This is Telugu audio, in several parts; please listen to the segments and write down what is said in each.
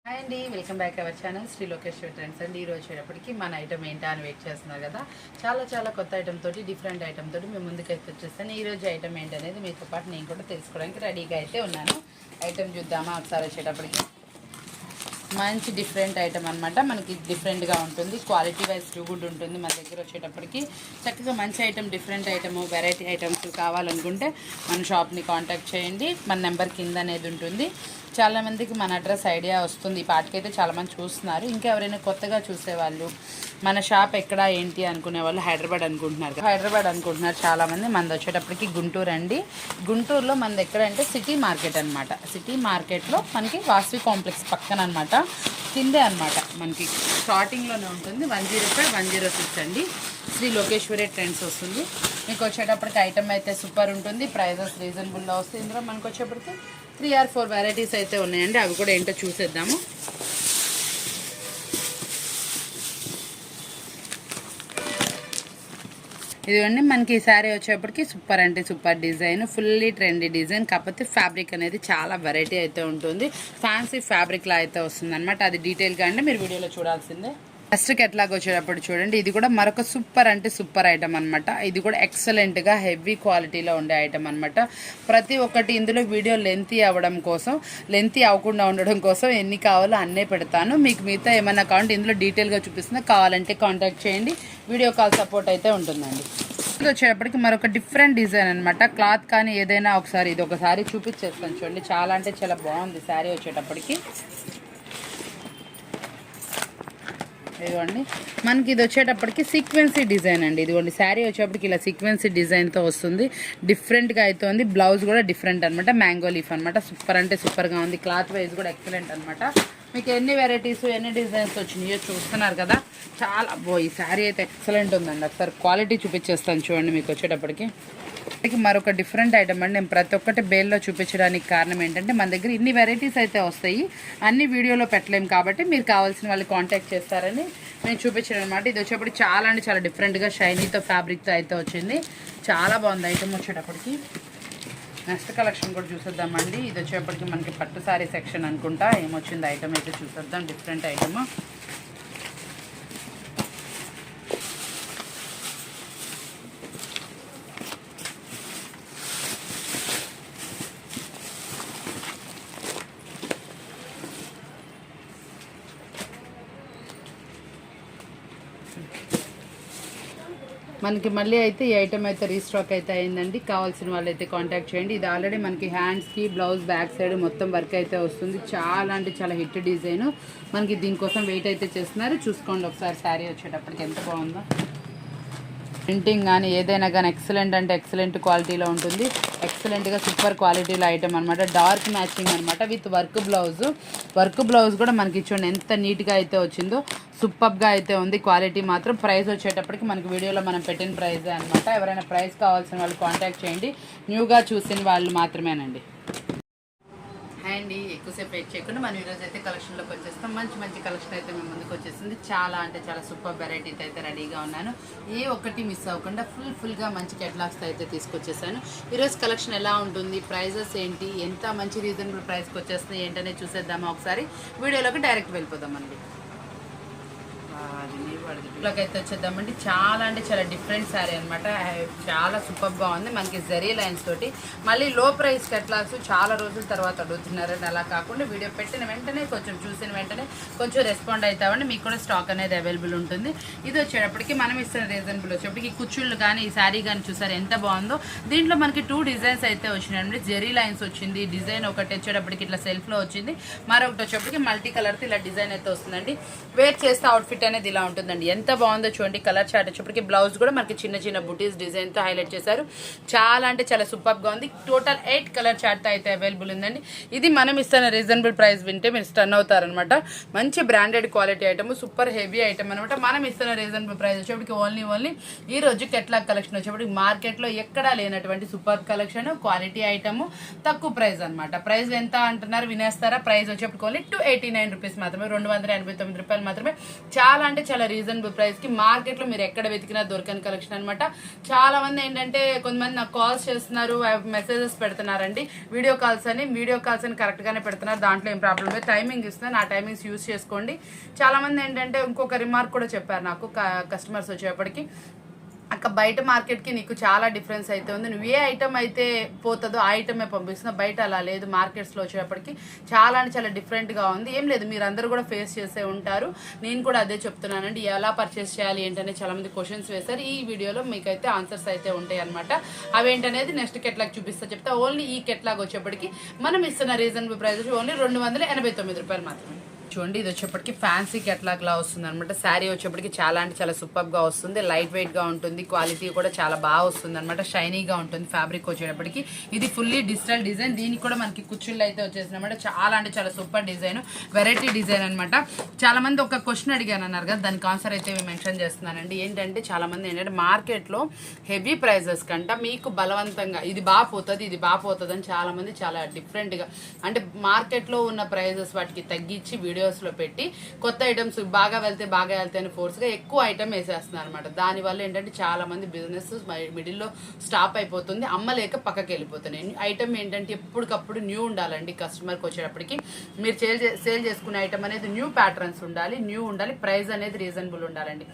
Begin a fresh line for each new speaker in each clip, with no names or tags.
హాయ్ అండి, welcome back our channel Sri Lokeshwar trends అండి. ఈరోజు వచ్చేటప్పటికి మన ఐటమ్ ఏంటా అని వెయిట్ చేస్తున్నారు కదా. చాలా కొత్త ఐటమ్ తోటి, డిఫరెంట్ ఐటమ్ తోటి మేము ముందుకైతే వచ్చేస్తాను. ఈరోజు ఐటమ్ ఏంటనేది మీతో పాటు నేను కూడా తెలుసుకోవడానికి రెడీగా అయితే ఉన్నాను. ఐటమ్ చూద్దామా ఒకసారి. వచ్చేటప్పటికి మంచి డిఫరెంట్ ఐటమ్ అనమాట. మనకి డిఫరెంట్గా ఉంటుంది, క్వాలిటీ వైజ్ గుడ్ ఉంటుంది. మన దగ్గర వచ్చేటప్పటికి చక్కగా మంచి item, different item, variety items కావాలనుకుంటే మన షాప్ని కాంటాక్ట్ చేయండి. మన నెంబర్ కింద అనేది ఉంటుంది. చాలామందికి మన అడ్రస్ ఐడియా వస్తుంది. ఈ పాటికైతే చాలామంది చూస్తున్నారు. ఇంకా ఎవరైనా కొత్తగా చూసేవాళ్ళు, మన షాప్ ఎక్కడ ఏంటి అనుకునే వాళ్ళు హైదరాబాద్ అనుకుంటున్నారు చాలామంది. మనది వచ్చేటప్పటికి గుంటూరు అండి. గుంటూరులో మనది ఎక్కడంటే సిటీ మార్కెట్ అనమాట. సిటీ మార్కెట్లో మనకి వాసవి కాంప్లెక్స్ పక్కన అనమాట, కిందే అనమాట. మనకి స్టార్టింగ్లోనే ఉంటుంది. 105 106 అండి. శ్రీ లోకేశ్వరి ట్రెండ్స్ వస్తుంది. మీకు వచ్చేటప్పటికి ఐటమ్ అయితే సూపర్ ఉంటుంది. ప్రైజెస్ రీజనబుల్లో వస్తుంది. ఇందులో మనకు వచ్చేటప్పటికి 3 or 4 వెరైటీస్ అయితే ఉన్నాయండి. అవి కూడా ఏంటో చూసేద్దాము. ఇదిగోండి, మనకి ఈ శారీ వచ్చేప్పటికి సూపర్ అంటే super design, fully trendy design. కాకపోతే ఫ్యాబ్రిక్ అనేది చాలా వెరైటీ అయితే ఉంటుంది. ఫ్యాన్సీ ఫ్యాబ్రిక్లా అయితే వస్తుంది అనమాట. అది డీటెయిల్గా అంటే మీరు వీడియోలో చూడాల్సిందే. ఫస్ట్ ఎట్లాగ వచ్చేటప్పుడు చూడండి, ఇది కూడా మరొక సూపర్ అంటే సూపర్ ఐటమ్ అనమాట. ఇది కూడా ఎక్సలెంట్గా హెవీ క్వాలిటీలో ఉండే ఐటమ్ అనమాట. ప్రతి ఒక్కటి ఇందులో వీడియో లెంతీ అవ్వకుండా ఉండడం కోసం ఎన్ని కావాలో అన్నే పెడతాను. మీకు మిగతా ఏమన్నా కావాలంటే ఇందులో డీటెయిల్గా చూపిస్తున్నా, కావాలంటే కాంటాక్ట్ చేయండి. వీడియో కాల్ సపోర్ట్ అయితే ఉంటుందండి. ఇది వచ్చేటప్పటికి మరొక డిఫరెంట్ డిజైన్ అనమాట. క్లాత్ కానీ ఏదైనా ఒకసారి ఇది ఒకసారి చూపించేస్తాను చూడండి. చాలా అంటే చాలా బాగుంది శారీ వచ్చేటప్పటికి. ఇదిగోండి, మనకి ఇది వచ్చేటప్పటికి సీక్వెన్సీ డిజైన్ అండి. ఇదిగోండి, శారీ వచ్చేటప్పటికి ఇలా సీక్వెన్సీ డిజైన్తో వస్తుంది. డిఫరెంట్గా అయితే ఉంది. బ్లౌజ్ కూడా డిఫరెంట్ అనమాట. మ్యాంగో లీఫ్ అనమాట. సూపర్ అంటే సూపర్గా ఉంది. క్లాత్ వైజ్ కూడా ఎక్సలెంట్ అనమాట. మీకు ఎన్ని వెరైటీస్, ఎన్ని డిజైన్స్ వచ్చినాయో చూస్తున్నారు కదా. చాలా ఈ శారీ అయితే ఎక్సలెంట్ ఉందండి. ఒకసారి క్వాలిటీ చూపించేస్తాను చూడండి. మీకు వచ్చేటప్పటికి మరొక డిఫరెంట్ ఐటమ్ అండి. నేను ప్రతి ఒక్కటి బేల్లో చూపించడానికి కారణం ఏంటంటే మన దగ్గర ఇన్ని వెరైటీస్ అయితే వస్తాయి. అన్ని వీడియోలో పెట్టలేము కాబట్టి మీరు కావాల్సిన వాళ్ళు కాంటాక్ట్ చేస్తారని నేను చూపించాను అనమాట. ఇది వచ్చేప్పుడు చాలా అంటే చాలా డిఫరెంట్గా షైనీతో ఫ్యాబ్రిక్తో అయితే వచ్చింది. చాలా బాగుంది ఐటమ్ వచ్చేటప్పటికి. నెక్స్ట్ కలెక్షన్ కూడా చూసేద్దామండి. ఇది వచ్చేప్పటికి మనకి పట్టు శారీ సెక్షన్ అనుకుంటా. ఏమొచ్చింది ఐటమ్ అయితే చూసేద్దాం. Different item. మనకి మళ్ళీ అయితే ఈ ఐటమ్ అయితే రీస్టాక్ అయితే అయిందండి. కావాల్సిన వాళ్ళు అయితే కాంటాక్ట్ చేయండి. ఇది ఆల్రెడీ మనకి హ్యాండ్స్కి, బ్లౌజ్, బ్యాక్ సైడ్ మొత్తం వర్క్ అయితే వస్తుంది. చాలా అంటే చాలా హిట్ డిజైన్. మనకి దీనికోసం వెయిట్ అయితే చేస్తున్నారు. చూసుకోండి ఒకసారి శారీ వచ్చేటప్పటికి ఎంత బాగుందో. ప్రింటింగ్ కానీ ఏదైనా కానీ ఎక్సలెంట్ అంటే ఎక్సలెంట్ క్వాలిటీలో ఉంటుంది. ఎక్సలెంట్గా సూపర్ క్వాలిటీలో ఐటమ్ అనమాట. డార్క్ మ్యాచింగ్ అనమాట విత్ వర్క్ బ్లౌజ్ కూడా మనకి చూడండి ఎంత నీట్గా అయితే వచ్చిందో. సూపర్గా అయితే ఉంది. క్వాలిటీ మాత్రం. ప్రైస్ వచ్చేటప్పటికి మనకి వీడియోలో మనం పెట్టిన ప్రైజే అనమాట. ఎవరైనా ప్రైస్ కావాల్సిన వాళ్ళు కాంటాక్ట్ చేయండి. న్యూగా చూసిన వాళ్ళు మాత్రమేనండి. అండి ఎక్కువసేపు వెయిట్ చేయకుండా మనం ఈరోజు అయితే కలెక్షన్లోకి వచ్చేస్తాం. మంచి కలెక్షన్ అయితే మేము ముందుకు వచ్చేసింది. చాలా అంటే చాలా సూపర్ వెరైటీతో అయితే రెడీగా ఉన్నాను. ఏ ఒక్కటి మిస్ అవ్వకుండా ఫుల్గా మంచి కేటలాగ్స్తో అయితే తీసుకొచ్చేసాను. ఈరోజు కలెక్షన్ ఎలా ఉంటుంది, ప్రైజెస్ ఏంటి, ఎంత మంచి రీజనబుల్ ప్రైస్కి వచ్చేస్తుంది ఏంటనే చూసేద్దామా ఒకసారి. వీడియోలోకి డైరెక్ట్ వెళ్ళిపోదామండి. ఇట్లోకి అయితే వచ్చేద్దామండి. చాలా అంటే చాలా డిఫరెంట్ శారీ అనమాట. చాలా సూపర్గా ఉంది. మనకి జరీ లైన్స్ తోటి మళ్ళీ లో ప్రైస్ కేటలాగ్స్ చాలా రోజుల తర్వాత అడుగుతున్నారని అలా కాకుండా వీడియో పెట్టిన వెంటనే కొంచెం చూసిన వెంటనే కొంచెం రెస్పాండ్ అవుతామండి. మీకు కూడా స్టాక్ అనేది అవైలబుల్ ఉంటుంది. ఇది వచ్చేటప్పటికి మనం ఇస్తున్న రీజనబుల్ వచ్చేప్పటికి ఈ కుచ్చుళ్ళు కానీ ఈ శారీ కానీ చూసారు ఎంత బాగుందో. దీంట్లో మనకి 2 డిజైన్స్ అయితే వచ్చినాయండి. జరీ లైన్స్ వచ్చింది. డిజైన్ ఒకటి వచ్చేటప్పటికి ఇట్లా సెల్ఫ్లో వచ్చింది. మరొకటి వచ్చేప్పటికి మల్టీ కలర్తో ఇలా డిజైన్ అయితే వస్తుందండి. వేర్ చేస్తే అవుట్ఫిట్ అనేది ఇలా ఉంటుందండి. ఎంత బాగుందో చూడండి. కలర్ చార్ట్ వచ్చేప్పటికి బ్లౌజ్ కూడా మనకి చిన్న బుటీస్ డిజైన్తో హైలైట్ చేశారు. చాలా అంటే చాలా సూపర్గా ఉంది. టోటల్ 8 కలర్ చార్ట్తో అయితే అవైలబుల్ ఉందండి. ఇది మనం ఇస్తున్న రీజనబుల్ ప్రైస్ వింటే మీరు స్టన్ అవుతారనమాట. మంచి branded quality item, super heavy item అనమాట. మనం ఇస్తున్న రీజనబుల్ ప్రైస్ వచ్చేప్పటికి ఓన్లీ ఈ రోజు కేటలాగ్ కలెక్షన్ వచ్చేప్పటికి మార్కెట్లో ఎక్కడా లేనటువంటి సూపర్ కలెక్షన్, క్వాలిటీ ఐటమ్, తక్కువ ప్రైస్ అనమాట. ప్రైస్ ఎంత అంటున్నారు వినేస్తారా? ప్రైస్ వచ్చేప్పటికి ఓన్లీ 289 రూపీస్ మాత్రమే, 289 రూపాయలు మాత్రమే. చాలా చాలా అంటే చాలా రీజనబుల్ ప్రైస్ కి మార్కెట్ లో మీరు ఎక్కడ వెతికినా దొరకని కలెక్షన్ అనమాట. చాలా మంది ఏంటంటే కొంతమంది నాకు కాల్స్ చేస్తున్నారు, మెసేజెస్ పెడుతున్నారండి, వీడియో కాల్స్ అని కరెక్ట్ గానే పెడుతున్నారు, దాంట్లో ఏం ప్రాబ్లం లేదు. టైమింగ్ ఇస్తున్నాను, ఆ టైమింగ్స్ యూజ్ చేసుకోండి. చాలా మంది ఏంటంటే ఇంకొక రిమార్క్ కూడా చెప్పారు నాకు కస్టమర్స్ వచ్చేప్పటికి, అక్క బయట మార్కెట్కి నీకు చాలా డిఫరెన్స్ అయితే ఉంది, నువ్వు ఏ ఐటమ్ అయితే పోతుందో ఆ ఐటమే పంపిస్తున్నావు, బయట అలా లేదు, మార్కెట్స్లో వచ్చేప్పటికి చాలా అంటే చాలా డిఫరెంట్గా ఉంది. ఏం లేదు, మీరు అందరూ కూడా ఫేస్ చేసే ఉంటారు, నేను కూడా అదే చెప్తున్నానండి. ఎలా పర్చేస్ చేయాలి ఏంటనే చాలా మంది క్వశ్చన్స్ వేశారు. ఈ వీడియోలో మీకైతే ఆన్సర్స్ అయితే ఉంటాయి అనమాట. అవేంటనేది నెక్స్ట్ కెట్లాగ్ చెప్తా. ఓన్లీ ఈ కెట్లాగ్ వచ్చేప్పటికి మనం ఇస్తున్న రీజనబుల్ ప్రైస్ ఓన్లీ 289 రూపాయలు మాత్రమే. చూడండి, ఇది వచ్చేప్పటికి ఫ్యాన్సీ కెట్లాగ్ లా వస్తుంది అనమాట. శారీ వచ్చేప్పటికి చాలా అంటే చాలా సూపర్ గా వస్తుంది, లైట్ వెయిట్ గా ఉంటుంది, క్వాలిటీ కూడా చాలా బాగా వస్తుంది అనమాట, షైనీగా ఉంటుంది. ఫ్యాబ్రిక్ వచ్చేటప్పటికి ఇది ఫుల్లీ డిజిటల్ డిజైన్, దీనికి కూడా మనకి కుచ్చుళ్ళు అయితే వచ్చేసింది అనమాట. చాలా అంటే చాలా సూపర్ డిజైన్, వెరైటీ డిజైన్ అనమాట. చాలా మంది ఒక క్వశ్చన్ అడిగాను అన్నారు కదా, దానికి ఆన్సర్ అయితే మెన్షన్ చేస్తున్నానండి. ఏంటంటే చాలా మంది ఏంటంటే మార్కెట్ లో హెవీ ప్రైజెస్ కంట మీకు బలవంతంగా ఇది బాగా పోతుంది అని చాలా మంది చాలా డిఫరెంట్ గా, అంటే మార్కెట్ లో ఉన్న ప్రైజెస్ వాటికి తగ్గించి వీడియోస్లో పెట్టి కొత్త ఐటమ్స్ బాగా వెళ్తే అని ఫోర్స్గా ఎక్కువ ఐటమ్ వేసేస్తున్నారు అనమాట. దానివల్ల ఏంటంటే చాలా మంది బిజినెస్ మిడిల్లో స్టాప్ అయిపోతుంది, అమ్మలేక పక్కకి వెళ్ళిపోతున్నాయి. ఐటమ్ ఏంటంటే ఎప్పటికప్పుడు న్యూ ఉండాలండి. కస్టమర్కి వచ్చేటప్పటికి మీరు సేల్ చేసుకునే ఐటమ్ అనేది న్యూ ప్యాటర్న్స్ ఉండాలి, ప్రైస్ అనేది రీజనబుల్ ఉండాలండి.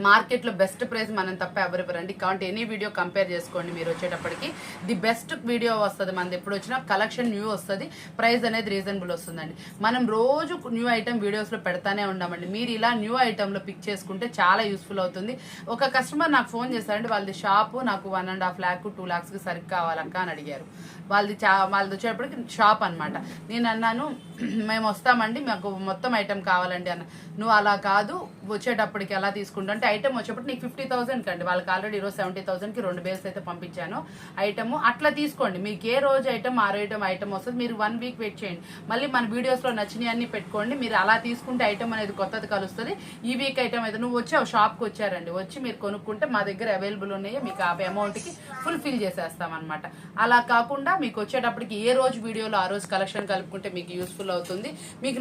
మార్కెట్లో బెస్ట్ ప్రైస్ మనం తప్ప ఎవరివ్వరండి. కాబట్టి ఎనీ వీడియో కంపేర్ చేసుకోండి, మీరు వచ్చేటప్పటికి ది బెస్ట్ వీడియో వస్తుంది మనది. ఎప్పుడు వచ్చినా కలెక్షన్ న్యూ వస్తుంది, ప్రైస్ అనేది రీజనబుల్ వస్తుందండి. మనం రోజు న్యూ ఐటమ్ వీడియోస్లో పెడతానే ఉన్నామండి. మీరు ఇలా న్యూ ఐటమ్లో పిక్ చేసుకుంటే చాలా యూస్ఫుల్ అవుతుంది. ఒక కస్టమర్ నాకు ఫోన్ చేశారండి, వాళ్ళది షాపు నాకు 1.5 lakh 2 lakhs సరిగ్గా కావాలక్క అని అడిగారు. వాళ్ళది వచ్చేటప్పటికి షాప్ అనమాట. నేను అన్నాను, మేము వస్తామండి, మాకు మొత్తం ఐటమ్ కావాలండి అన్న. నువ్వు అలా కాదు, వచ్చేటప్పటికి ఎలా తీసుకుంటా అంటే ఐటమ్ వచ్చేప్పటికి నీకు 50,000 కండి, వాళ్ళకి ఆల్రెడీ ఈరోజు 70,000కి 2 బేల్స్ అయితే పంపించాను ఐటమ్. అట్లా తీసుకోండి, మీకు ఏ రోజు ఐటమ్ ఆ ఐటమ్ వస్తుంది. మీరు 1 week వెయిట్ చేయండి, మళ్ళీ మన వీడియోస్లో నచ్చినవి అన్ని పెట్టుకోండి. మీరు అలా తీసుకుంటే ఐటమ్ అనేది కొత్తది కలుస్తుంది. ఈ వీక్ ఐటమ్ అయితే నువ్వు వచ్చావు, షాప్కి వచ్చారండి, వచ్చి మీరు కొనుక్కుంటే మా దగ్గర అవైలబుల్ ఉన్నాయి, మీకు ఆ అమౌంట్కి ఫుల్ఫిల్ చేసేస్తాం అనమాట. అలా కాకుండా మీకు వచ్చేటప్పటికి ఏ రోజు వీడియోలో ఆ రోజు కలెక్షన్ కలుపుకుంటే మీకు యూస్ఫుల్ అవుతుంది. మీకు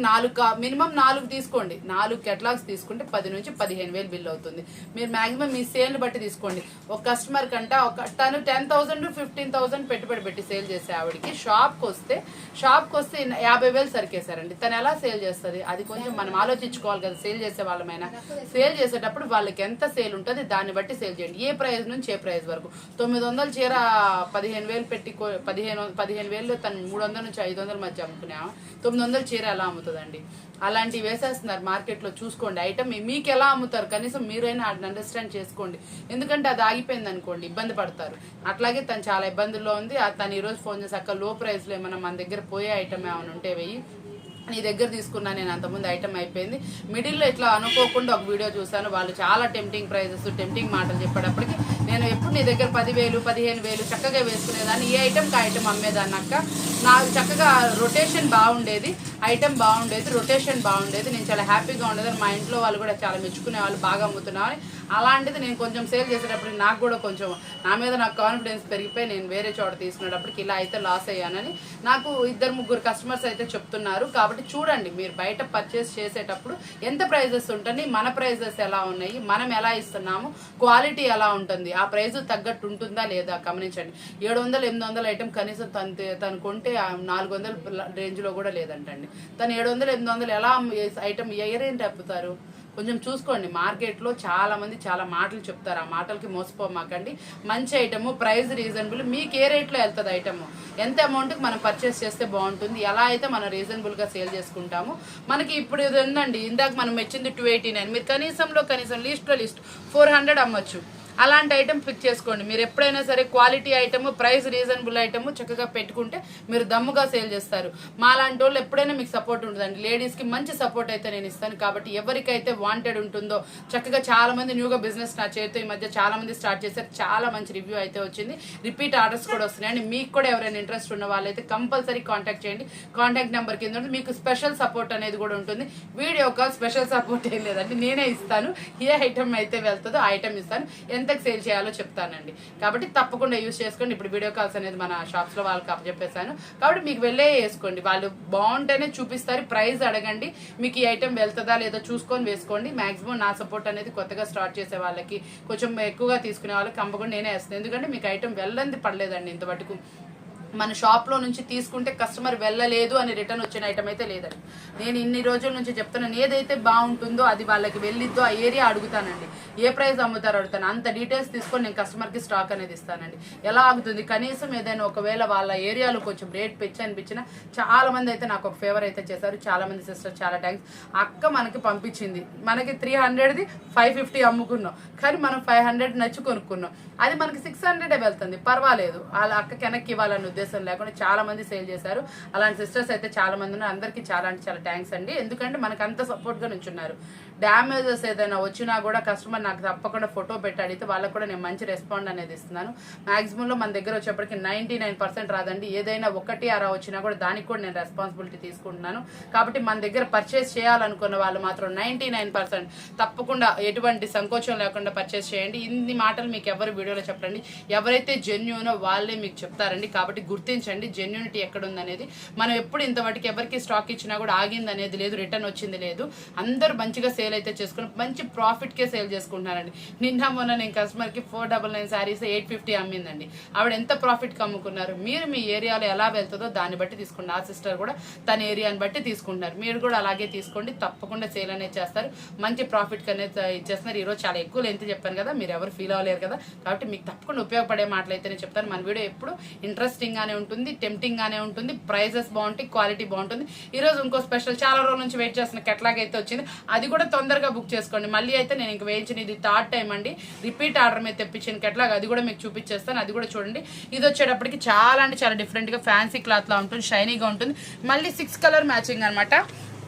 మినిమం 4 తీసుకోండి, 4 కెటలాగ్స్ తీసుకుంటే 10 నుంచి 15,000 బిల్ అవుతుంది. మీరు మాక్సిమం మీ సేల్ బట్టి తీసుకోండి. ఒక కస్టమర్ కంట తను 10,000 to 15,000 పెట్టుబడి పెట్టి సేల్ చేసే ఆవిడికి షాప్కి వస్తే 50,000 సరికేశారండి. తను ఎలా సేల్ చేస్తుంది, అది కొంచెం మనం ఆలోచించుకోవాలి కదా. సేల్ చేసే వాళ్ళమైనా సేల్ చేసేటప్పుడు వాళ్ళకి ఎంత సేల్ ఉంటుంది దాన్ని బట్టి సేల్ చేయండి. ఏ ప్రైస్ నుంచి ఏ ప్రైస్ వరకు. 900 చీర 15,000 పెట్టి 15,000 తను 300 నుంచి 500 మధ్య అమ్ముకున్నాము, 900 చీర ఎలా అమ్ముతుందండి? అలాంటివి వేసేస్తున్నారు మార్కెట్లో. చూసుకోండి ఐటమ్ మీకు ఎలా అమ్ముతారు, కనీసం మీరైనా అండర్స్టాండ్ చేసుకోండి. ఎందుకంటే అది ఆగిపోయింది అనుకోండి ఇబ్బంది పడతారు. అట్లాగే తను చాలా ఇబ్బందుల్లో ఉంది. తను ఈరోజు ఫోన్ చేసి అక్క లో ప్రైస్లో ఏమన్నా మన దగ్గర పోయే ఐటమ్ ఏమైనా ఉంటే వెయ్యి, నీ దగ్గర తీసుకున్నా, నేను అంతకుముందు ఐటమ్ అయిపోయింది. మిడిల్లో ఇట్లా అనుకోకుండా ఒక వీడియో చూసాను, వాళ్ళు చాలా టెంప్టింగ్ ప్రైజెస్ టెంప్టింగ్ మాటలు చెప్పేటప్పటికి నేను ఎప్పుడు నీ దగ్గర 10,000 15,000 చక్కగా వేసుకునేదాన్ని, ఏ ఐటమ్కి ఐటమ్ అమ్మేదాన్ని అక్క. నాకు చక్కగా రొటేషన్ బాగుండేది, ఐటమ్ బాగుండేది, రొటేషన్ బాగుండేది, నేను చాలా హ్యాపీగా ఉండేది. మా ఇంట్లో వాళ్ళు కూడా చాలా మెచ్చుకునే వాళ్ళు, బాగా అమ్ముతున్నామని. అలాంటిది నేను కొంచెం సేల్ చేసేటప్పుడు నాకు కూడా కొంచెం నా మీద నాకు కాన్ఫిడెన్స్ పెరిగిపోయి నేను వేరే చోట తీసుకునేటప్పటికి ఇలా అయితే లాస్ అయ్యానని నాకు 2-3 కస్టమర్స్ అయితే చెప్తున్నారు. కాబట్టి చూడండి, మీరు బయట పర్చేస్ చేసేటప్పుడు ఎంత ప్రైజెస్ ఉంటుంది, మన ప్రైజెస్ ఎలా ఉన్నాయి, మనం ఎలా ఇస్తున్నాము, క్వాలిటీ ఎలా ఉంటుంది, ఆ ప్రైజ్ తగ్గట్టు ఉంటుందా లేదా గమనించండి. 700-800 ఐటమ్ కనీసం తను కొంటే 400 రేంజ్లో కూడా లేదంటండి. తను 700-800 ఎలా ఐటమ్ ఎయిరేంటి అప్పుతారు? కొంచెం చూసుకోండి. మార్కెట్లో చాలా మంది చాలా మాటలు చెప్తారు, ఆ మాటలకి మోసపోమాకండి. మంచి ఐటమ్, ప్రైస్ రీజనబుల్, మీకు ఏ రేట్లో వెళ్తుంది ఐటమ్, ఎంత అమౌంట్కి మనం పర్చేస్ చేస్తే బాగుంటుంది, ఎలా అయితే మనం రీజనబుల్గా సేల్ చేసుకుంటాము. మనకి ఇప్పుడు ఇది ఉందండి, ఇందాక మనం మెచ్చింది 289, మీరు కనీసం లీస్ట్లో 400 అమ్మొచ్చు. అలాంటి ఐటమ్ పిక్ చేసుకోండి. మీరు ఎప్పుడైనా సరే quality item, price reasonable item చక్కగా పెట్టుకుంటే మీరు దమ్ముగా సేల్ చేస్తారు. మాలాంటి వాళ్ళు ఎప్పుడైనా మీకు సపోర్ట్ ఉంటుందండి. లేడీస్కి మంచి సపోర్ట్ అయితే నేను ఇస్తాను. కాబట్టి ఎవరికైతే వాంటెడ్ ఉంటుందో చక్కగా చాలా మంది న్యూగా బిజినెస్ స్టార్ట్ చేస్తూ ఈ మధ్య చాలా మంది స్టార్ట్ చేశారు, చాలా మంచి రివ్యూ అయితే వచ్చింది, రిపీట్ ఆర్డర్స్ కూడా వస్తున్నాయండి. మీకు కూడా ఎవరైనా ఇంట్రెస్ట్ ఉన్న వాళ్ళైతే కంపల్సరీ కాంటాక్ట్ చేయండి. కాంటాక్ట్ నెంబర్ కింద ఉంటుంది. మీకు స్పెషల్ సపోర్ట్ అనేది కూడా ఉంటుంది. వీడియో కాల్ స్పెషల్ సపోర్ట్ ఏం లేదండి, నేనే ఇస్తాను. ఏ ఐటమ్ అయితే వెళ్తుందో ఆ ఐటమ్ ఇస్తాను. ఎంతకు సేల్ చేయాలో చెప్తానండి. కాబట్టి తప్పకుండా యూస్ చేసుకోండి. ఇప్పుడు వీడియో కాల్స్ అనేది మన షాప్స్లో వాళ్ళకి అప్పచెప్పేసాను కాబట్టి మీకు వెళ్ళే వేసుకోండి. వాళ్ళు బాగుంటేనే చూపిస్తారు, ప్రైస్ అడగండి, మీకు ఈ ఐటెం వెళ్తుందా లేదో చూసుకొని వేసుకోండి. మాక్సిమం నా సపోర్ట్ అనేది కొత్తగా స్టార్ట్ చేసే వాళ్ళకి, కొంచెం ఎక్కువగా తీసుకునే వాళ్ళకి కంపకుండా నేనే వేస్తాను. ఎందుకంటే మీకు ఐటెం వెళ్ళంది పడలేదండి ఇంతవరకు. మన షాప్లో నుంచి తీసుకుంటే కస్టమర్ వెళ్ళలేదు అని రిటర్న్ వచ్చిన ఐటమ్ అయితే లేదండి. నేను ఇన్ని రోజుల నుంచి చెప్తున్నాను, ఏదైతే బాగుంటుందో అది వాళ్ళకి వెళ్ళిద్దో ఆ ఏరియా అడుగుతానండి, ఏ ప్రైస్ అమ్ముతారో అడుగుతాను. అంత డీటెయిల్స్ తీసుకొని నేను కస్టమర్కి స్టాక్ అనేది ఇస్తానండి. ఎలా ఆగుతుంది కనీసం ఏదైనా ఒకవేళ వాళ్ళ ఏరియాలో కొంచెం రేట్ పెంచి అనిపించినా, చాలా మంది అయితే నాకు ఒక ఫేవర్ అయితే చేశారు. చాలా మంది సిస్టర్ చాలా థ్యాంక్స్. అక్క మనకి పంపించింది, మనకి 300ది 550 అమ్ముకున్నాం, కానీ మనం 500 నచ్చి కొనుక్కున్నాం, అది మనకి 600 వెళ్తుంది, పర్వాలేదు, వాళ్ళ అక్కకి వెనక్కి ఇవ్వాలని ఉద్దేశం లేకుండా చాలా మంది సేల్ చేశారు. అలాంటి సిస్టర్స్ అయితే చాలా మంది ఉన్నారు. అందరికీ చాలా అంటే చాలా థ్యాంక్స్ అండి. ఎందుకంటే మనకు అంత సపోర్ట్గా నుంచున్నారు. డ్యామేజెస్ ఏదైనా వచ్చినా కూడా కస్టమర్ నాకు తప్పకుండా ఫోటో పెట్టి అడిగితే వాళ్ళకు కూడా నేను మంచి రెస్పాండ్ అనేది ఇస్తున్నాను. మాక్సిమంలో మన దగ్గర వచ్చేప్పటికి 99% రాదండి. ఏదైనా 1-6 వచ్చినా కూడా దానికి కూడా నేను రెస్పాన్సిబిలిటీ తీసుకుంటున్నాను. కాబట్టి మన దగ్గర పర్చేస్ చేయాలనుకున్న వాళ్ళు మాత్రం 99% తప్పకుండా ఎటువంటి సంకోచం లేకుండా పర్చేస్ చేయండి. ఇన్ని మాటలు మీకు ఎవరు వీడియోలో చెప్పండి, ఎవరైతే జెన్యూనో వాళ్ళే మీకు చెప్తారండి. కాబట్టి గుర్తించండి జెన్యూనిటీ ఎక్కడ ఉందనేది. మనం ఎప్పుడు ఇంతవరకు ఎవరికి స్టాక్ ఇచ్చినా కూడా ఆగింది అనేది లేదు, రిటర్న్ వచ్చింది లేదు. అందరూ మంచిగా సేల్ అయితే చేసుకుని మంచి ప్రాఫిట్కే సేల్ చేసుకుంటున్నారండి. నిన్న మొన్న నేను కస్టమర్కి 499 శారీస్ 850 అమ్మిందండి. ఆవిడ ఎంత ప్రాఫిట్కి అమ్ముకున్నారు. మీరు మీ ఏరియాలో ఎలా వెళ్తుందో దాన్ని బట్టి తీసుకోండి. ఆ సిస్టర్ కూడా తన ఏరియాని బట్టి తీసుకుంటున్నారు. మీరు కూడా అలాగే తీసుకోండి, తప్పకుండా సేల్ అనేది చేస్తారు, మంచి ప్రాఫిట్కి అనేది ఇచ్చేస్తున్నారు. ఈరోజు చాలా ఎక్కువ లెంత్ చెప్పాను కదా, మీరు ఎవరు ఫీల్ అవ్వలేరు కదా, కాబట్టి మీకు తప్పకుండా ఉపయోగపడే మాటలు అయితే నేను చెప్తాను. మన వీడియో ఎప్పుడు ఇంట్రెస్టింగ్ గానే ఉంటుంది, టెంప్టింగ్ గానే ఉంటుంది, ప్రైజెస్ బాగుంటాయి, క్వాలిటీ బాగుంటుంది. ఈరోజు ఇంకో స్పెషల్, చాలా రోజుల నుంచి వెయిట్ చేస్తున్న కెట్లాగ్ అయితే వచ్చింది, అది కూడా తొందరగా బుక్ చేసుకోండి. మళ్ళీ అయితే నేను ఇంక వేయించిన ఇది 3rd టైం అండి, రిపీట్ ఆర్డర్ మీద తెప్పించిన కెట్లాగ్, అది కూడా మీకు చూపించేస్తాను, అది కూడా చూడండి. ఇది వచ్చేటప్పటికి చాలా అంటే చాలా డిఫరెంట్గా ఫ్యాన్సీ క్లాత్ లా ఉంటుంది, షైనీగా ఉంటుంది. మళ్ళీ 6 కలర్ మ్యాచింగ్ అనమాట.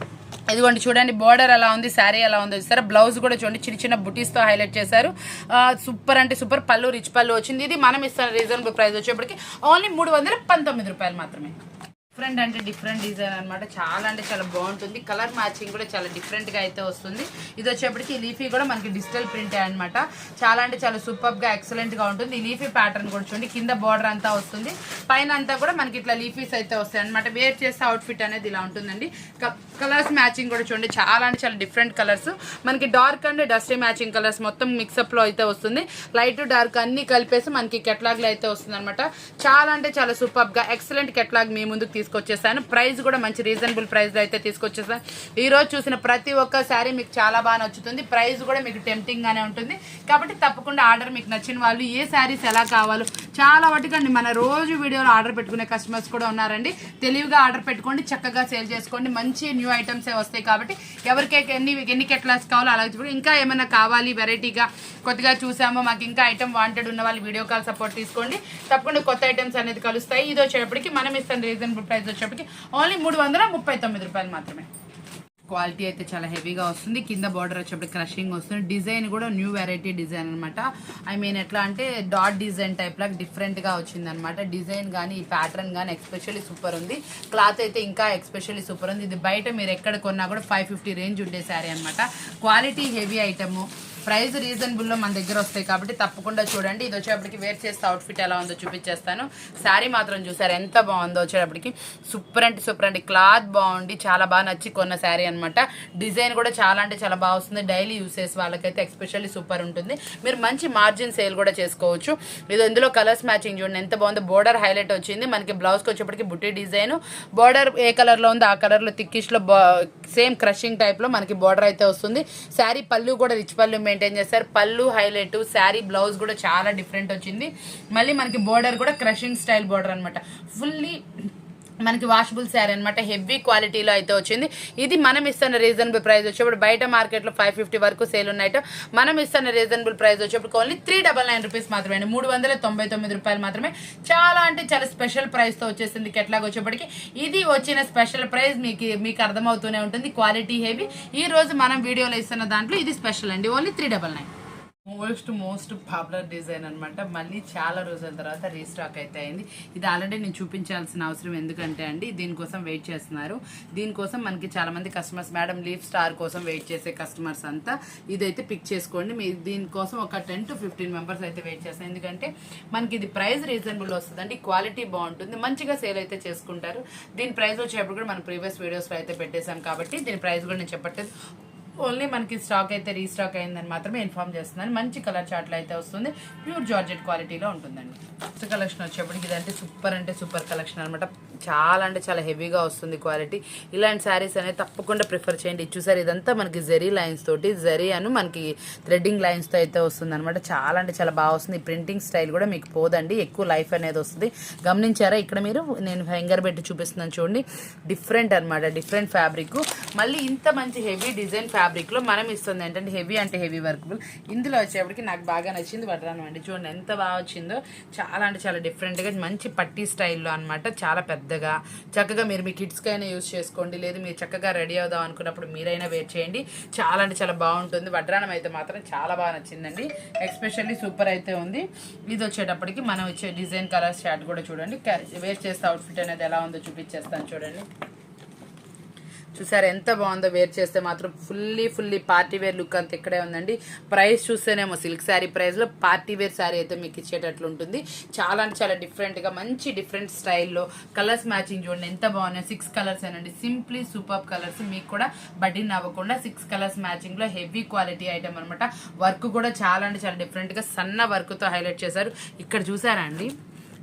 ఇదిగోండి చూడండి, బార్డర్ ఎలా ఉంది, శారీ ఎలా ఉంది సరే. బ్లౌజ్ కూడా చూడండి, చిన్న చిన్న బుటీస్తో హైలైట్ చేశారు. సూపర్ అంటే సూపర్. పళ్ళు రిచ్ పళ్ళు వచ్చింది. ఇది మనం ఇస్తాను రీజనబుల్ ప్రైస్ వచ్చేప్పటికి ఓన్లీ 319 రూపాయలు మాత్రమే. డిఫరెంట్ అంటే డిఫరెంట్ డిజైన్ అనమాట. చాలా అంటే చాలా బాగుంటుంది. కలర్ మ్యాచింగ్ కూడా చాలా డిఫరెంట్గా అయితే వస్తుంది. ఇది వచ్చేప్పటికి లీఫీ కూడా మనకి డిజిటల్ ప్రింట్ అనమాట. చాలా అంటే చాలా సూపర్గా ఎక్సలెంట్గా ఉంటుంది. ఈ లీఫీ ప్యాటర్న్ కూడా చూడండి, కింద బార్డర్ అంతా వస్తుంది, పైన అంతా కూడా మనకి ఇట్లా లీఫీస్ అయితే వస్తాయి అనమాట. వేర్ చేస్తే అవుట్ఫిట్ అనేది ఇలా ఉంటుందండి. కలర్స్ మ్యాచింగ్ కూడా చూడండి, చాలా అంటే చాలా డిఫరెంట్ కలర్స్. మనకి dark and dusty matching colours మొత్తం మిక్సప్లో అయితే వస్తుంది. లైట్ డార్క్ అన్ని కలిపేసి మనకి కెట్లాగ్లో అయితే వస్తుంది అనమాట. చాలా అంటే చాలా సూపర్గా ఎక్సలెంట్ కెట్లాగ్ మీ ముందుకు తీసుకొచ్చేసాను. ప్రైస్ కూడా మంచి రీజనబుల్ ప్రైస్లో అయితే తీసుకొచ్చేసాను. ఈ రోజు చూసిన ప్రతి ఒక్క శారీ మీకు చాలా బాగా నచ్చుతుంది. ప్రైస్ కూడా మీకు టెంప్టింగ్ గానే ఉంటుంది. కాబట్టి తప్పకుండా ఆర్డర్ మీకు నచ్చిన వాళ్ళు ఏ శారీస్ ఎలా కావాలో చాలా వాటికండి మన రోజు వీడియోలో ఆర్డర్ పెట్టుకునే కస్టమర్స్ కూడా ఉన్నారండి. తెలివిగా ఆర్డర్ పెట్టుకోండి, చక్కగా సేల్ చేసుకోండి. మంచి న్యూ ఐటమ్సే వస్తాయి. కాబట్టి ఎవరికి ఎన్ని కెట్లాస్ కావాలో అలాగే చూడండి. ఇంకా ఏమైనా కావాలి వెరైటీగా కొత్తగా చూసామో, మాకు ఇంకా ఐటమ్ వాంటెడ్ ఉన్న వాళ్ళు వీడియో కాల్ సపోర్ట్ తీసుకోండి. తప్పకుండా కొత్త ఐటమ్స్ అనేది కలుస్తాయి. ఇది వచ్చేటప్పటికి మనం ఇస్తాను రీజనబుల్ ప్రైస్ వచ్చేప్పటికి ఓన్లీ 339 రూపాయలు మాత్రమే. క్వాలిటీ అయితే చాలా హెవీగా వస్తుంది. కింద బార్డర్ వచ్చేప్పటికి క్రషింగ్ వస్తుంది. డిజైన్ కూడా న్యూ వెరైటీ డిజైన్ అనమాట. ఐ మీన్ ఎట్లా అంటే డాట్ డిజైన్ టైప్ లాగా డిఫరెంట్గా వచ్చింది అనమాట. డిజైన్ కానీ ఈ ప్యాటర్న్ కానీ ఎక్స్పెషల్లీ సూపర్ ఉంది. క్లాత్ అయితే ఇంకా ఎక్స్పెషల్లీ సూపర్ ఉంది. ఇది బయట మీరు ఎక్కడ కొన్నా కూడా 550 రేంజ్ ఉండే శారీ అనమాట. క్వాలిటీ హెవీ ఐటము, ప్రైస్ రీజనబుల్లో మన దగ్గర వస్తాయి. కాబట్టి తప్పకుండా చూడండి. ఇది వచ్చేప్పటికి వేర్ చేస్తే అవుట్ఫిట్ ఎలా ఉందో చూపించేస్తాను. శారీ మాత్రం చూసారు ఎంత బాగుందో. వచ్చేటప్పటికి సూపర్ అంటే సూపర్ అండి. క్లాత్ బాగుండి చాలా బాగా నచ్చి కొన్న శారీ అనమాట. డిజైన్ కూడా చాలా అంటే చాలా బాగా వస్తుంది. డైలీ యూసేస్ వాళ్ళకైతే ఎక్స్పెషల్లీ సూపర్ ఉంటుంది. మీరు మంచి మార్జిన్ సేల్ కూడా చేసుకోవచ్చు. ఇది ఇందులో కలర్స్ మ్యాచింగ్ చూడండి ఎంత బాగుందో. బోర్డర్ హైలైట్ వచ్చింది. మనకి బ్లౌజ్కి వచ్చేప్పటికి బుట్టి డిజైన్. బోర్డర్ ఏ కలర్లో ఉందో ఆ కలర్లో థిక్కిష్లో సేమ్ క్రషింగ్ టైప్లో మనకి బోర్డర్ అయితే వస్తుంది. శారీ పళ్ళు కూడా రిచ్ పళ్ళు మెయింటైన్ చేస్తారు. పళ్ళు హైలైట్, శారీ బ్లౌజ్ కూడా చాలా డిఫరెంట్ వచ్చింది. మళ్ళీ మనకి బోర్డర్ కూడా క్రషింగ్ స్టైల్ బోర్డర్ అనమాట. ఫుల్లీ మనకి వాషబుల్ శారీ అనమాట. హెవీ క్వాలిటీలో అయితే వచ్చింది. ఇది మనం ఇస్తున్న రీజనబుల్ ప్రైస్ వచ్చేప్పుడు బయట మార్కెట్లో 550 వరకు సేల్ ఉన్నాయట. మనం ఇస్తున్న రీజనబుల్ ప్రైస్ వచ్చేప్పుడు ఓన్లీ 399 రూపీస్ మాత్రమే, 399 రూపాయలు మాత్రమే. చాలా అంటే చాలా స్పెషల్ ప్రైస్తో వచ్చేసింది కెట్లాగ్ వచ్చేప్పటికి. ఇది వచ్చిన స్పెషల్ ప్రైస్ మీకు అర్థమవుతూనే ఉంటుంది. Quality heavy. ఈ రోజు మనం వీడియోలో ఇస్తున్న దాంట్లో ఇది స్పెషల్ అండి. ఓన్లీ 399. మోస్ట్ పాపులర్ డిజైన్ అనమాట. మళ్ళీ చాలా రోజుల తర్వాత రీస్టాక్ అయితే అయింది. ఇది ఆల్రెడీ నేను చూపించాల్సిన అవసరం ఎందుకంటే అండి, దీనికోసం వెయిట్ చేస్తున్నారు. దీనికోసం మనకి చాలా మంది కస్టమర్స్ మేడం లీఫ్ స్టార్ కోసం వెయిట్ చేసే కస్టమర్స్ అంతా ఇదైతే పిక్ చేసుకోండి. మీరు దీనికోసం ఒక 10 to 15 మెంబర్స్ అయితే వెయిట్ చేస్తారు. ఎందుకంటే మనకి ఇది ప్రైస్ రీజనబుల్ వస్తుందండి, క్వాలిటీ బాగుంటుంది, మంచిగా సేల్ అయితే చేసుకుంటారు. దీని ప్రైస్ వచ్చేటప్పుడు కూడా మనం ప్రీవియస్ వీడియోస్లో అయితే పెట్టేశాం కాబట్టి దీని ప్రైస్ కూడా నేను చెప్పట్లేదు. ఓన్లీ మనకి స్టాక్ అయితే రీస్టాక్ అయిందని మాత్రమే ఇన్ఫార్మ్ చేస్తున్నాను. మంచి కలర్ చార్ట్లో అయితే వస్తుంది, ప్యూర్ జార్జెట్ క్వాలిటీలో ఉంటుందండి. ఫస్ట్ కలెక్షన్ వచ్చేప్పటికి ఇదంటే సూపర్ కలెక్షన్ అనమాట. చాలా అంటే చాలా హెవీగా వస్తుంది క్వాలిటీ. ఇలాంటి శారీస్ అనేది తప్పకుండా ప్రిఫర్ చేయండి. చూసారు ఇదంతా మనకి జరీ లైన్స్ తోటి, జరీ అను మనకి థ్రెడ్డింగ్ లైన్స్తో అయితే వస్తుంది అనమాట. చాలా అంటే చాలా బాగా వస్తుంది. ప్రింటింగ్ స్టైల్ కూడా మీకు పోదండి, ఎక్కువ లైఫ్ అనేది వస్తుంది. గమనించారా ఇక్కడ మీరు, నేను హ్యాంగర్ పెట్టి చూపిస్తున్నాను చూడండి. డిఫరెంట్ అనమాట, డిఫరెంట్ ఫ్యాబ్రిక్. మళ్ళీ ఇంత మంచి హెవీ డిజైన్ ఫ్యాబ్రిక్లో మనం ఇస్తుంది ఏంటంటే హెవీ అంటే హెవీ వర్కబుల్. ఇందులో వచ్చేప్పటికి నాకు బాగా నచ్చింది వడ్రానం అండి. చూడండి ఎంత బాగా వచ్చిందో, చాలా అంటే చాలా డిఫరెంట్గా మంచి పట్టీ స్టైల్లో అనమాట. చాలా పెద్దగా చక్కగా మీరు మీ కిడ్స్కి అయినా యూజ్ చేసుకోండి, లేదు మీరు చక్కగా రెడీ అవుదాం అనుకున్నప్పుడు మీరైనా వేర్ చేయండి. చాలా అంటే చాలా బాగుంటుంది. వడ్రానం అయితే మాత్రం చాలా బాగా నచ్చిందండి, ఎక్స్పెషల్లీ సూపర్ అయితే ఉంది. ఇది వచ్చేటప్పటికి మనం వచ్చే డిజైన్ కలర్ షార్ట్ కూడా చూడండి. వేర్ చేస్తే అవుట్ఫిట్ అనేది ఎలా ఉందో చూపించేస్తాను చూడండి. చూసారు ఎంత బాగుందో, వేర్ చేస్తే మాత్రం ఫుల్లీ పార్టీ వేర్ లుక్ అంతా ఇక్కడే ఉందండి. ప్రైస్ చూస్తేనేమో సిల్క్ శారీ ప్రైస్లో పార్టీ వేర్ శారీ అయితే మీకు ఇచ్చేటట్లు ఉంటుంది. చాలా అంటే చాలా డిఫరెంట్గా మంచి డిఫరెంట్ స్టైల్లో కలర్స్ మ్యాచింగ్ చూడండి ఎంత బాగున్నాయి. 6 కలర్స్ ఏనండి, సింప్లీ సూపర్ కలర్స్. మీకు కూడా బడ్డీని అవ్వకుండా 6 కలర్స్ మ్యాచింగ్లో హెవీ క్వాలిటీ ఐటమ్ అనమాట. వర్క్ కూడా చాలా అంటే చాలా డిఫరెంట్గా సన్న వర్క్తో హైలైట్ చేశారు. ఇక్కడ చూసారా అండి,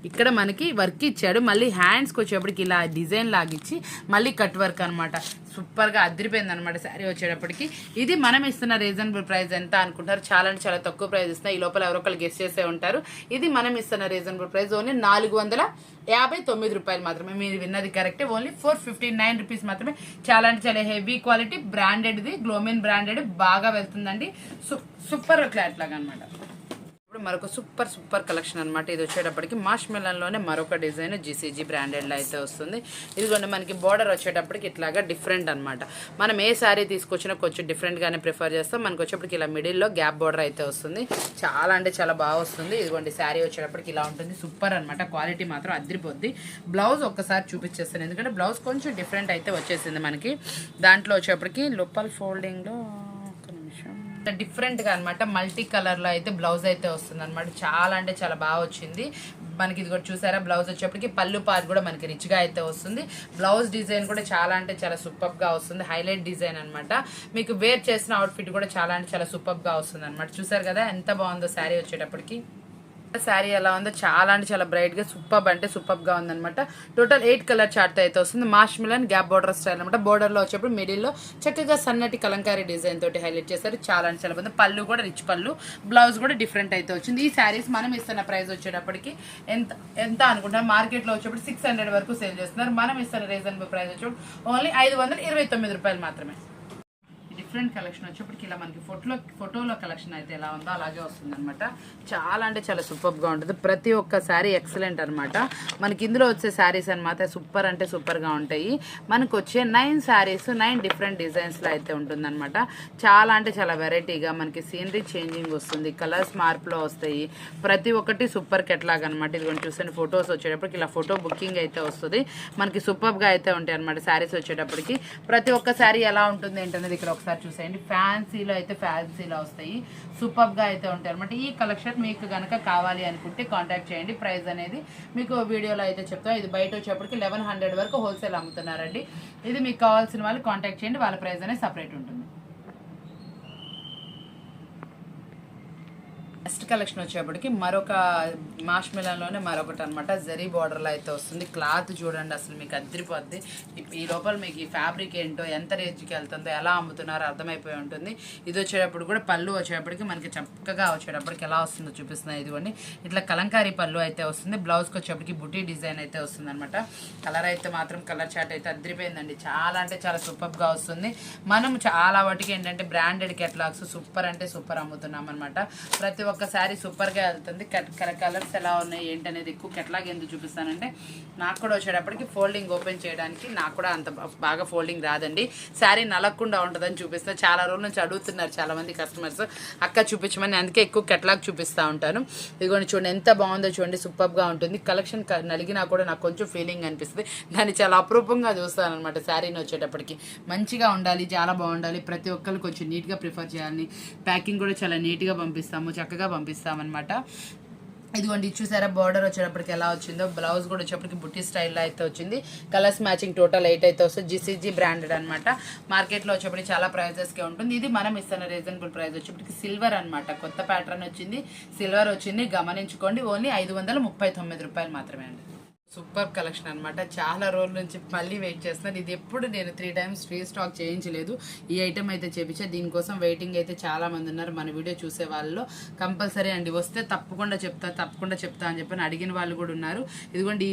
ఇక్కడ మనకి వర్క్ ఇచ్చాడు, మళ్ళీ హ్యాండ్స్కి వచ్చేప్పటికి ఇలా డిజైన్ లాగిచ్చి మళ్ళీ కట్ వర్క్ అనమాట. సూపర్గా అదిరిపోయింది అనమాట శారీ వచ్చేటప్పటికి. ఇది మనం ఇస్తున్న రీజనబుల్ ప్రైస్ ఎంత అనుకుంటారు? చాలా అంటే చాలా తక్కువ ప్రైస్ ఇస్తున్నా. ఈ లోపల ఎవరొకరు గెస్ట్ చేసే ఉంటారు. ఇది మనం ఇస్తున్న రీజనబుల్ ప్రైస్ ఓన్లీ 459 రూపాయలు మాత్రమే. మీరు విన్నది కరెక్టే, ఓన్లీ 459 రూపీస్ మాత్రమే. చాలా అంటే చాలా హెవీ క్వాలిటీ, బ్రాండెడ్ది, గ్లోమిన్ బ్రాండెడ్, బాగా వెళ్తుందండి. సూపర్ క్లాత్ లాగా అనమాట. ఇప్పుడు మరొక సూపర్ కలెక్షన్ అనమాట. ఇది వచ్చేటప్పటికి మాష్ మెలన్లోనే మరొక డిజైన్ జీసీజీ బ్రాండెడ్లో అయితే వస్తుంది. ఇదిగోండి మనకి బోర్డర్ వచ్చేటప్పటికి ఇట్లాగా డిఫరెంట్ అనమాట. మనం ఏ శారీ తీసుకొచ్చినా కొంచెం డిఫరెంట్గానే ప్రిఫర్ చేస్తాం. మనకు వచ్చేప్పటికి ఇలా మిడిల్లో గ్యాప్ బోర్డర్ అయితే వస్తుంది. చాలా అంటే చాలా బాగా వస్తుంది. ఇదిగోండి శారీ వచ్చేటప్పటికి ఇలా ఉంటుంది. సూపర్ అనమాట, క్వాలిటీ మాత్రం అదిరిపోద్ది. బ్లౌజ్ ఒక్కసారి చూపించేస్తాను, ఎందుకంటే బ్లౌజ్ కొంచెం డిఫరెంట్ అయితే వచ్చేసింది మనకి. దాంట్లో వచ్చేప్పటికి లోపల ఫోల్డింగ్లో డిఫరెంట్గా అనమాట, మల్టీ కలర్లో అయితే బ్లౌజ్ అయితే వస్తుంది అనమాట. చాలా అంటే చాలా బాగా వచ్చింది మనకి. ఇది కూడా చూసారా, బ్లౌజ్ వచ్చేప్పటికి పళ్ళు పార్ట్ కూడా మనకి రిచ్గా అయితే వస్తుంది. బ్లౌజ్ డిజైన్ కూడా చాలా అంటే చాలా సూపర్గా వస్తుంది, హైలైట్ డిజైన్ అనమాట. మీకు వేర్ చేసిన అవుట్ఫిట్ కూడా చాలా అంటే చాలా సూపర్గా వస్తుంది అనమాట. చూసారు కదా ఎంత బాగుందో శారీ వచ్చేటప్పటికి. శారీ ఎలా ఉందో, చాలా అంటే చాలా బ్రైట్ గా సూపర్ అంటే సూపర్ గా ఉందన్నమాట. టోటల్ 8 కలర్ చార్ట్ అయితే వస్తుంది. మాష్ మిలన్ గ్యాప్ బోర్డర్ స్టైల్ అనమాట. బోర్డర్ లో వచ్చేప్పుడు మిడిల్ లో చక్కగా సన్నటి కలంకారీ డిజైన్ తోటి హైలైట్ చేశారు. చాలా అంటే చాలా బాగుంది. పళ్ళు కూడా రిచ్ పళ్ళు, బ్లౌజ్ కూడా డిఫరెంట్ అయితే వచ్చింది. ఈ శారీస్ మనం ఇస్తున్న ప్రైస్ వచ్చేటప్పటికి ఎంత అనుకుంటాం, మార్కెట్ లో వచ్చేప్పుడు 600 వరకు సేల్ చేస్తున్నారు. మనం ఇస్తున్న రీజనబుల్ ప్రైస్ వచ్చేప్పుడు ఓన్లీ 529 రూపాయలు మాత్రమే. డిఫరెంట్ కలెక్షన్ వచ్చేప్పటికి ఇలా మనకి ఫోటోలో కలెక్షన్ అయితే ఎలా ఉందో అలాగే వస్తుంది అనమాట. చాలా అంటే చాలా సూపర్గా ఉంటుంది. ప్రతి ఒక్క శారీ ఎక్సలెంట్ అనమాట. మనకి ఇందులో వచ్చే శారీస్ అనమాట సూపర్ అంటే సూపర్గా ఉంటాయి. మనకు వచ్చే 9 శారీస్ 9 డిఫరెంట్ డిజైన్స్లో అయితే ఉంటుందన్నమాట. చాలా అంటే చాలా వెరైటీగా మనకి సీనరీ చేంజింగ్ వస్తుంది, కలర్స్ మార్పులో వస్తాయి. ప్రతి ఒక్కటి సూపర్ కెట్లాగ్ అనమాట. ఇది కొంచెం చూసండి, ఫొటోస్ వచ్చేటప్పటికి ఇలా ఫోటో బుకింగ్ అయితే వస్తుంది. మనకి సూపర్గా అయితే ఉంటాయి అనమాట శారీస్ వచ్చేటప్పటికి. ప్రతి ఒక్క శారీ ఎలా ఉంటుంది ఏంటనేది ఇక్కడ ఒకసారి చూసేయండి. ఫ్యాన్సీలో అయితే ఫ్యాన్సీలో వస్తాయి, సూపర్గా అయితే ఉంటాయి అనమాట. ఈ కలెక్షన్ మీకు కనుక కావాలి అనుకుంటే కాంటాక్ట్ చేయండి. ప్రైస్ అనేది మీకు వీడియోలో అయితే చెప్తాం. ఇది బయట వచ్చేప్పటికి 1100 వరకు హోల్సేల్ అమ్ముతున్నారండి. ఇది మీకు కావాల్సిన వాళ్ళు కాంటాక్ట్ చేయండి, వాళ్ళ ప్రైస్ అనేది సపరేట్ ఉంటుంది. నెక్స్ట్ కలెక్షన్ వచ్చేప్పటికి మరొక మాష్ మిలన్లోనే మరొకటి అనమాట. జరీ బార్డర్లో అయితే వస్తుంది. క్లాత్ చూడండి, అసలు మీకు అదిరిపోద్ది. ఈ లోపల మీకు ఈ ఫ్యాబ్రిక్ ఏంటో, ఎంత రేంజ్కి వెళ్తుందో, ఎలా అమ్ముతున్నారో అర్థమైపోయి ఉంటుంది. ఇది వచ్చేటప్పుడు కూడా పళ్ళు వచ్చేటప్పటికి మనకి చక్కగా వచ్చేటప్పటికి ఎలా వస్తుందో చూపిస్తున్నాయి. ఇదిగోండి ఇట్లా కలంకారీ పళ్ళు అయితే వస్తుంది. బ్లౌజ్కి వచ్చేప్పటికి బుటీ డిజైన్ అయితే వస్తుంది అనమాట. కలర్ అయితే మాత్రం కలర్ చార్ట్ అయితే అదిరిపోయిందండి. చాలా అంటే చాలా సూపర్గా వస్తుంది. మనం చాలా వాటికి ఏంటంటే బ్రాండెడ్ కెట్లాగ్స్ సూపర్ అంటే సూపర్ అమ్ముతున్నాం అనమాట. ప్రతి ఒక్క శారీ సూపర్గా వెళ్తుంది. కలర్స్ ఎలా ఉన్నాయి ఏంటి అనేది ఎక్కువ కెట్లాగా ఎందుకు చూపిస్తానంటే నాకు కూడా వచ్చేటప్పటికి ఫోల్డింగ్ ఓపెన్ చేయడానికి నాకు కూడా అంత బాగా ఫోల్డింగ్ రాదండి. శారీ నలగకుండా ఉంటుందని చూపిస్తాను. చాలా రోజుల నుంచి అడుగుతున్నారు చాలామంది కస్టమర్స్, అక్క చూపించమని, అందుకే ఎక్కువ కెట్లాగ్ చూపిస్తూ ఉంటాను. ఇదిగోండి చూడండి ఎంత బాగుందో చూడండి, సూపర్గా ఉంటుంది. కలెక్షన్ నలిగినా కూడా నాకు కొంచెం ఫీలింగ్ అనిపిస్తుంది. దాన్ని చాలా అపురూపంగా చూస్తాను అనమాట. శారీని వచ్చేటప్పటికి మంచిగా ఉండాలి, చాలా బాగుండాలి, ప్రతి ఒక్కరు కొంచెం నీట్గా ప్రిఫర్ చేయాలి. ప్యాకింగ్ కూడా చాలా నీట్గా పంపిస్తాము, చక్కగా పంపిస్తామన్నమాట. ఇదిగోండి చూసారా బార్డర్ వచ్చేటప్పటికి ఎలా వచ్చిందో. బ్లౌజ్ కూడా వచ్చేప్పటికి బుట్టి స్టైల్లో అయితే వచ్చింది. కలర్స్ మ్యాచింగ్ టోటల్ 8 అయితే వస్తుంది. GCG బ్రాండెడ్ అనమాట. మార్కెట్లో వచ్చేప్పటికి చాలా ప్రైజెస్కే ఉంటుంది. ఇది మనం ఇస్తున్న రీజనబుల్ ప్రైస్ వచ్చేప్పటికి సిల్వర్ అనమాట. కొత్త ప్యాటర్న్ వచ్చింది, సిల్వర్ వచ్చింది, గమనించుకోండి. ఓన్లీ 539 రూపాయలు మాత్రమే అండి. సూపర్ కలెక్షన్ అనమాట. చాలా రోజుల నుంచి మళ్ళీ వెయిట్ చేస్తున్నాను. ఇది ఎప్పుడు నేను 3 times రీస్టాక్ చేయించలేదు. ఈ ఐటమ్ అయితే చేపించా. దీనికోసం వెయిటింగ్ అయితే చాలా మంది ఉన్నారు మన వీడియో చూసే వాళ్ళు. కంపల్సరీ అండి, వస్తే తప్పకుండా చెప్తా అని చెప్పి అడిగిన వాళ్ళు కూడా ఉన్నారు. ఇదిగోండి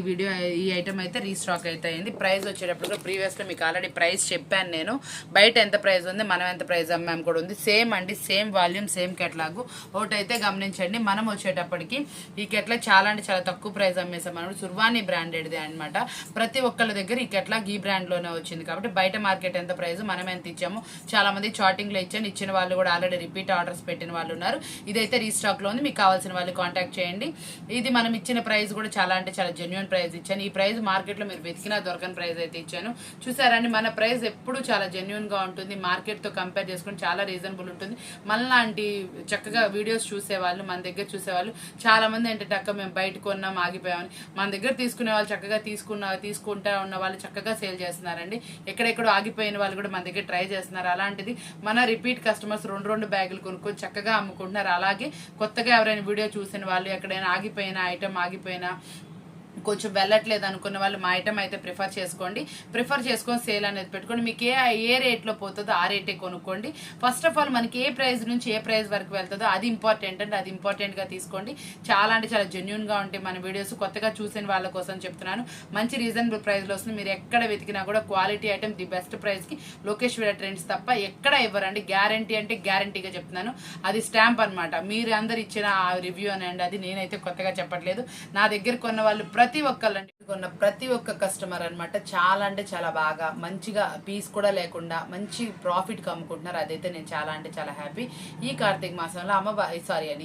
ఈ ఐటమ్ అయితే రీస్టాక్ అయితే అయింది. ప్రైస్ వచ్చేటప్పుడు ప్రీవియస్లో మీకు ఆల్రెడీ ప్రైస్ చెప్పాను నేను. బయట ఎంత ప్రైస్ ఉంది, మనం ఎంత ప్రైస్ అమ్మాము కూడా ఉంది. సేమ్ అండి, సేమ్ వాల్యూమ్, సేమ్ కెట్లాగు. ఒకటైతే గమనించండి, మనం వచ్చేటప్పటికి ఈ కెట్లాగ్ చాలా అంటే చాలా తక్కువ ప్రైస్ అమ్మేసాం. మనం సుర్వాణి బ్రాండెడ్ది అనమాట. ప్రతి ఒక్కళ్ళ దగ్గర ఈ కెట్లాగ్ ఈ బ్రాండ్లోనే వచ్చింది కాబట్టి బయట మార్కెట్ ఎంత ప్రైస్, మనం ఎంత ఇచ్చాము. చాలా మంది చాటింగ్లో ఇచ్చిన వాళ్ళు కూడా ఆల్రెడీ రిపీట్ ఆర్డర్స్ పెట్టిన వాళ్ళు ఉన్నారు. ఇదైతే రీస్టాక్లో ఉంది. మీకు కావాల్సిన వాళ్ళు కాంటాక్ట్ చేయండి. ఇది మనం ఇచ్చిన ప్రైస్ కూడా చాలా అంటే చాలా జెన్యున్ ప్రైస్ ఇచ్చాను. ఈ ప్రైస్ మార్కెట్లో మీరు వెతికినా దొరకని ప్రైస్ అయితే ఇచ్చాను. చూసారండి, మన ప్రైస్ ఎప్పుడు చాలా జెన్యున్గా ఉంటుంది. మార్కెట్తో కంపేర్ చేసుకుని చాలా రీజనబుల్ ఉంటుంది. మనలాంటి చక్కగా వీడియోస్ చూసేవాళ్ళు, మన దగ్గర చూసేవాళ్ళు చాలా మంది ఏంటంటే అక్క మేము బయట కొన్నాం ఆగిపోయామని, మన దగ్గర తీసుకునే వాళ్ళు చక్కగా తీసుకుంటా ఉన్న వాళ్ళు చక్కగా సేల్ చేస్తున్నారండి. ఎక్కడెక్కడో ఆగిపోయిన వాళ్ళు కూడా మన దగ్గర ట్రై చేస్తున్నారు. అలాంటిది మన రిపీట్ కస్టమర్స్ 2 బ్యాగులు కొనుక్కొని చక్కగా అమ్ముకుంటున్నారు. అలాగే కొత్తగా ఎవరైనా వీడియో చూసిన వాళ్ళు, ఎక్కడైనా ఆగిపోయిన ఐటమ్ కొంచెం వెళ్ళట్లేదు అనుకున్న వాళ్ళు మా ఐటమ్ అయితే ప్రిఫర్ చేసుకొని సేల్ అనేది పెట్టుకోండి. మీకు ఏ రేట్లో పోతుందో ఆ రేటే కొనుక్కోండి. ఫస్ట్ ఆఫ్ ఆల్ మనకి ఏ ప్రైస్ నుంచి ఏ ప్రైస్ వరకు వెళ్తుందో అది ఇంపార్టెంట్ అండి. అది ఇంపార్టెంట్గా తీసుకోండి. చాలా అంటే చాలా జెన్యున్గా ఉంటాయి మన వీడియోస్. కొత్తగా చూసిన వాళ్ళ కోసం చెప్తున్నాను. మంచి రీజనబుల్ ప్రైస్లో వస్తుంది. మీరు ఎక్కడ వెతికినా కూడా క్వాలిటీ ఐటమ్ ది బెస్ట్ ప్రైస్కి లోకేశ్వర ట్రెండ్స్ తప్ప ఎక్కడ ఇవ్వరండి. గ్యారంటీ అంటే గ్యారంటీగా చెప్తున్నాను. అది స్టాంప్ అనమాట. మీరు అందరు ఇచ్చిన ఆ రివ్యూ అనండి, అది నేనైతే కొత్తగా చెప్పట్లేదు. నా దగ్గర కొన్న వాళ్ళు ప్రతి ఒక్క కస్టమర్ అనమాట చాలా అంటే చాలా బాగా మంచిగా పీస్ కూడా లేకుండా మంచి ప్రాఫిట్కి అమ్ముకుంటున్నారు. అదైతే నేను చాలా అంటే చాలా హ్యాపీ. ఈ కార్తీక మాసంలో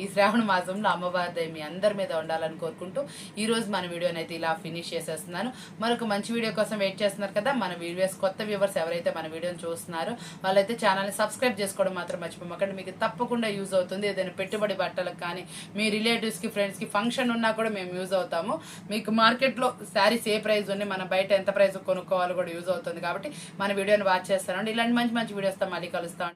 ఈ శ్రావణ మాసంలో అమ్మవారి మీ అందరి మీద ఉండాలని కోరుకుంటూ ఈ రోజు మన వీడియోని అయితే ఇలా ఫినిష్ చేసేస్తున్నాను. మరొక మంచి వీడియో కోసం వెయిట్ చేస్తున్నారు కదా మన వీడియోస్. కొత్త వ్యూవర్స్ ఎవరైతే మన వీడియోని చూస్తున్నారో వాళ్ళైతే ఛానల్ని సబ్స్క్రైబ్ చేసుకోవడం మాత్రం మర్చిపోకండి. మీకు తప్పకుండా యూజ్ అవుతుంది. ఏదైనా పెట్టుబడి బట్టలకు కానీ మీ రిలేటివ్స్కి ఫ్రెండ్స్కి ఫంక్షన్ ఉన్నా కూడా మేము యూజ్ అవుతాము. మీకు మార్కెట్లో శారీస్ ఏ ప్రైస్ ఉన్నాయి, మన బయట ఎంత ప్రైస్ కొనుక్కోవాలో కూడా యూజ్ అవుతుంది. కాబట్టి మన వీడియోని వాచ్ చేస్తానండి. ఇలాంటి మంచి వీడియోస్తో మళ్ళీ కలుస్తాం.